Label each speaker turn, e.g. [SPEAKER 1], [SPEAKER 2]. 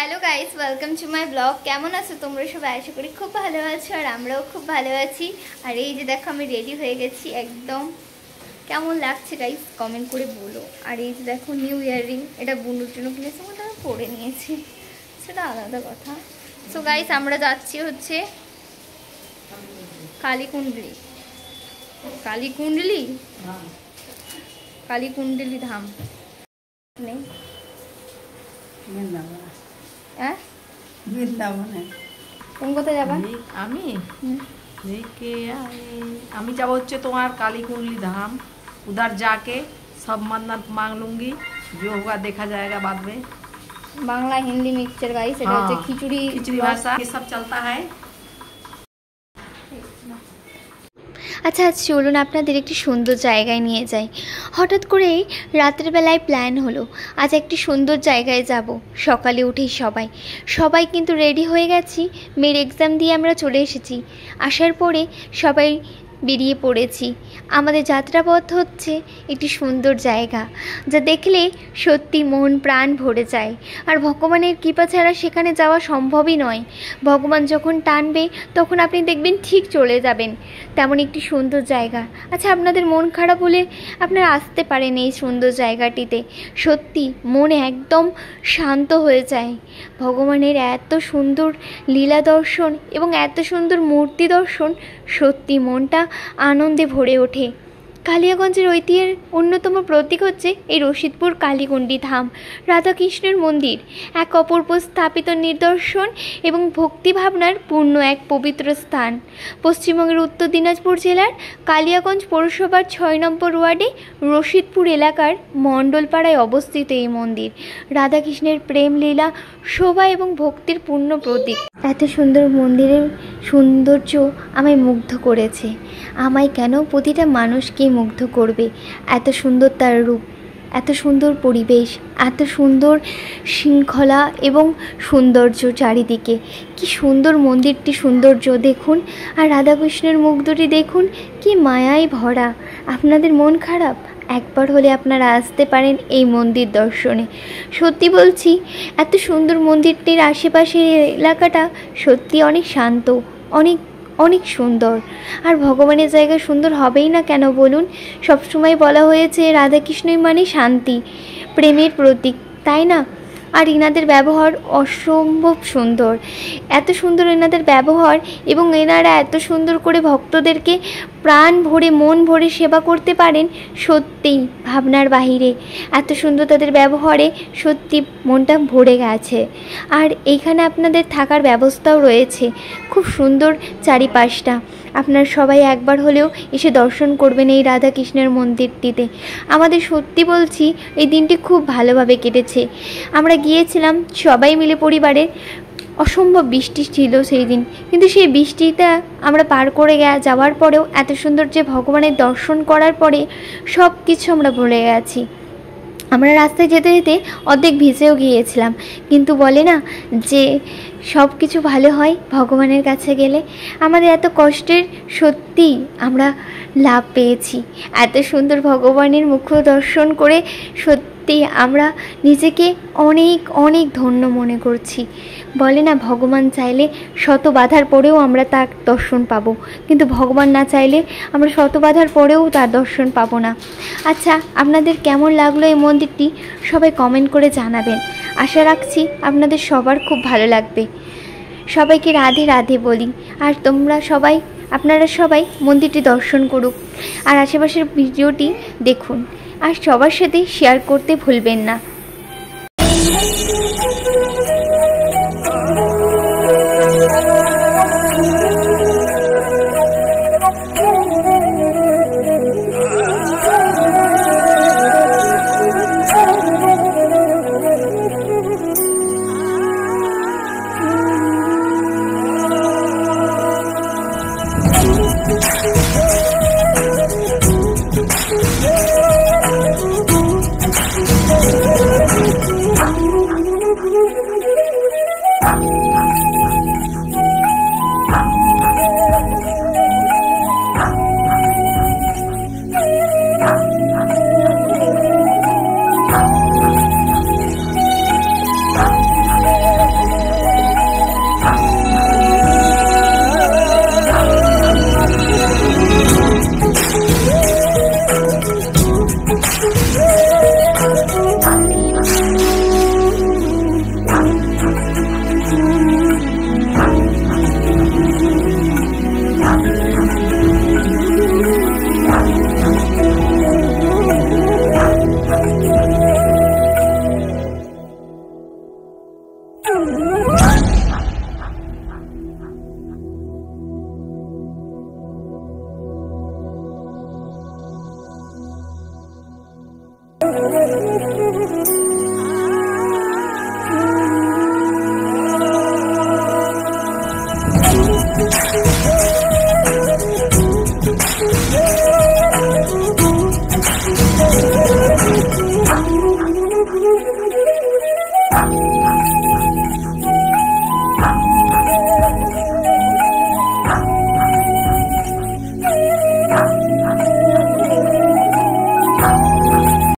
[SPEAKER 1] Hello guys, welcome to my blog. কেমন আছো তোমরা সবাই? আশা করি খুব ভালো আছো, আর আমরাও খুব ভালো আছি। আর এই যে দেখো, আমি রেডি হয়ে গেছি একদম। কেমন লাগছে গাইস কমেন্ট করে বলো। আর এই যে দেখো নিউ ইয়াররিং, এটা বুনুর জন্য কিনেছি, ওটা আমি পরে নিয়েছি, সেটা আলাদা কথা। সো গাইস, আমরা যাচ্ছি হচ্ছে কালীকুণ্ডলী কালীকুণ্ডলী ধাম। নেই হ্যাঁ, কোন কোথায় যাবা?
[SPEAKER 2] আমি যাব হচ্ছে তোমার कालीकुंडली धाम। उधर जाके सब मन्नत मांग लूंगी, जो होगा देखा जाएगा बाद में।
[SPEAKER 1] बांग्ला हिंदी मिक्सचर गाइस, এটা হচ্ছে খিচুড়ি
[SPEAKER 2] ভাষা, ये सब चलता है।
[SPEAKER 1] আচ্ছা আজ চলুন আপনাদের একটি সুন্দর জায়গায় নিয়ে যাই। হঠাৎ করে রাতের বেলায় প্ল্যান হলো আজ একটি সুন্দর জায়গায় যাব। সকালে উঠেই সবাই কিন্তু রেডি হয়ে গেছি। মেয়ের এক্সাম দিয়ে আমরা চলে এসেছি। আসার পরে সবাই বেরিয়ে পড়েছি। আমাদের যাত্রাপথ হচ্ছে একটি সুন্দর জায়গা, যা দেখলে সত্যি মন প্রাণ ভরে যায়। আর ভগবানের কৃপা ছাড়া সেখানে যাওয়া সম্ভবই নয়। ভগবান যখন টানবে তখন আপনি দেখবেন ঠিক চলে যাবেন, তেমন একটি সুন্দর জায়গা। আচ্ছা, আপনাদের মন খারাপ হলে আপনারা আসতে পারেন এই সুন্দর জায়গাটিতে। সত্যি মন একদম শান্ত হয়ে যায়। ভগবানের এত সুন্দর লীলা দর্শন এবং এত সুন্দর মূর্তি দর্শন, সত্যি মনটা আনন্দে ভরে ওঠে। কালিয়াগঞ্জের ঐতিহ্যের অন্যতম প্রতীক হচ্ছে এই রশিদপুর কালীকুণ্ডলী ধাম। রাধাকৃষ্ণের মন্দির, এক অপূর্ব স্থাপিত নিদর্শন এবং ভক্তিভাবনার পূর্ণ এক পবিত্র স্থান। পশ্চিমবঙ্গের উত্তর দিনাজপুর জেলার কালিয়াগঞ্জ পৌরসভার 6 নম্বর ওয়ার্ডে রশিদপুর এলাকার মণ্ডলপাড়ায় অবস্থিত এই মন্দির রাধাকৃষ্ণের প্রেম লীলা, শোভা এবং ভক্তির পূর্ণ প্রতীক। এত সুন্দর মন্দিরের সৌন্দর্য আমায় মুগ্ধ করেছে। আমায় কেন, প্রতিটা মানুষকেই মুগ্ধ করবে। এত সুন্দর তার রূপ, এত সুন্দর পরিবেশ, এত সুন্দর শৃঙ্খলা এবং সৌন্দর্য চারিদিকে। কি সুন্দর মন্দিরটি, সৌন্দর্য দেখুন। আর রাধাকৃষ্ণের মুখ দুটি দেখুন, কি মায়ায় ভরা। আপনাদের মন খারাপ? একবার হলে আপনারা আসতে পারেন এই মন্দির দর্শনে। সত্যি বলছি, এত সুন্দর মন্দিরটির আশেপাশের এলাকাটা সত্যি অনেক শান্ত, অনেক অনেক সুন্দর। আর ভগবানের জায়গা সুন্দর হবেই না কেন বলুন? সবসময় বলা হয়েছে রাধাকৃষ্ণই মানে শান্তি, প্রেমের প্রতীক, তাই না? আর এনাদের ব্যবহার অসম্ভব সুন্দর। এত সুন্দর এনাদের ব্যবহার, এবং এনারা এত সুন্দর করে ভক্তদেরকে প্রাণ ভরে মন ভরে সেবা করতে পারেন, সত্যিই ভাবনার বাহিরে। এত সুন্দর তাদের ব্যবহারে সত্যি মনটা ভরে গেছে। আর এইখানে আপনাদের থাকার ব্যবস্থাও রয়েছে, খুব সুন্দর চারিপাশটা। আপনারা সবাই একবার হলেও এসে দর্শন করবেন এই রাধাকৃষ্ণের মন্দিরটিতে। আমাদের সত্যি বলছি, এই দিনটি খুব ভালোভাবে কেটেছে। আমরা গিয়েছিলাম সবাই মিলে পরিবারে। অসম্ভব বৃষ্টি ছিল সেই দিন, কিন্তু সেই বৃষ্টিটা আমরা পার করে যাওয়ার পরেও এত সুন্দর যে ভগবানের দর্শন করার পরে সব কিছু আমরা ভুলে গেছি। আমরা রাস্তায় যেতে যেতে অর্ধেক ভিজেও গিয়েছিলাম, কিন্তু বলে না যে সব কিছু ভালো হয় ভগবানের কাছে গেলে। আমাদের এত কষ্টের সত্যি আমরা লাভ পেয়েছি। এত সুন্দর ভগবানের মুখ দর্শন করে সত্যি আমরা নিজেকে অনেক অনেক ধন্য মনে করছি। বলে না, ভগবান চাইলে শত বাধার পরেও আমরা তার দর্শন পাবো, কিন্তু ভগবান না চাইলে আমরা শত বাধার পরেও তার দর্শন পাবো না। আচ্ছা, আপনাদের কেমন লাগলো এই মন্দিরটি সবাই কমেন্ট করে জানাবেন। আশা রাখছি আপনাদের সবার খুব ভালো লাগবে। সবাইকে রাধে রাধে বলি। আর আপনারা সবাই মন্দিরটি দর্শন করুক, আর আশেপাশের ভিডিওটি দেখুন, আর সবার সাথে শেয়ার করতে ভুলবেন না।